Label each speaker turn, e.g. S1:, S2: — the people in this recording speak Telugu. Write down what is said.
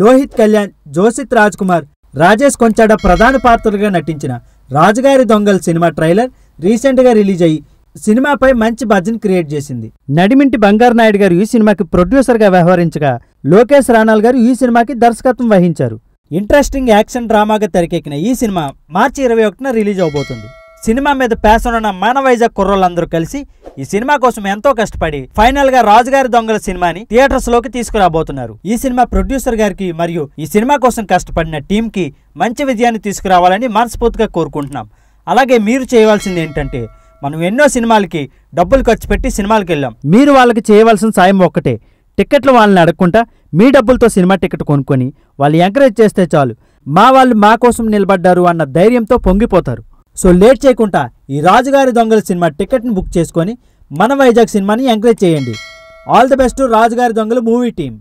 S1: లోహిత్ కళ్యాణ్, జోసిత్ రాజ్ కుమార్, రాజేష్ కొంచాడ ప్రధాన పాత్రలుగా నటించిన రాజుగారి దొంగల్ సినిమా ట్రైలర్ రీసెంట్ గా రిలీజ్ అయ్యి సినిమాపై మంచి బజ్ని క్రియేట్ చేసింది. నడిమింటి బంగారు నాయుడు గారు ఈ సినిమాకి ప్రొడ్యూసర్ గా వ్యవహరించగా లోకేష్ రానాల్ గారు ఈ సినిమాకి దర్శకత్వం వహించారు. ఇంట్రెస్టింగ్ యాక్షన్ డ్రామాగా తెరకెక్కిన ఈ సినిమా మార్చి 21న రిలీజ్ అవబోతుంది. సినిమా మీద ప్యాషన్ ఉన్న మన వైజాగ్ కుర్రోళ్ళందరూ కలిసి ఈ సినిమా కోసం ఎంతో కష్టపడి ఫైనల్ గా రాజుగారి దొంగల సినిమాని థియేటర్స్ లోకి తీసుకురాబోతున్నారు. ఈ సినిమా ప్రొడ్యూసర్ గారికి మరియు ఈ సినిమా కోసం కష్టపడిన టీం కి మంచి విజయాన్ని తీసుకురావాలని మనస్ఫూర్తిగా కోరుకుంటున్నాం. అలాగే మీరు చేయవలసింది ఏంటంటే, మనం ఎన్నో సినిమాలకి డబ్బులు ఖర్చు పెట్టి సినిమాలకు వెళ్ళాం. మీరు వాళ్ళకి చేయవలసిన సాయం ఒక్కటే, టికెట్లు వాళ్ళని అడగకుండా మీ డబ్బులతో సినిమా టికెట్ కొనుక్కొని వాళ్ళు ఎంకరేజ్ చేస్తే చాలు. మా వాళ్ళు మా కోసం నిలబడ్డారు అన్న ధైర్యంతో పొంగిపోతారు. సో లేట్ చేయకుండా ఈ రాజుగారి దొంగల సినిమా టికెట్ని బుక్ చేసుకొని మన వైజాగ్ సినిమాని ఎంకరేజ్ చేయండి. ఆల్ ది బెస్ట్ రాజుగారి దొంగల మూవీ టీం.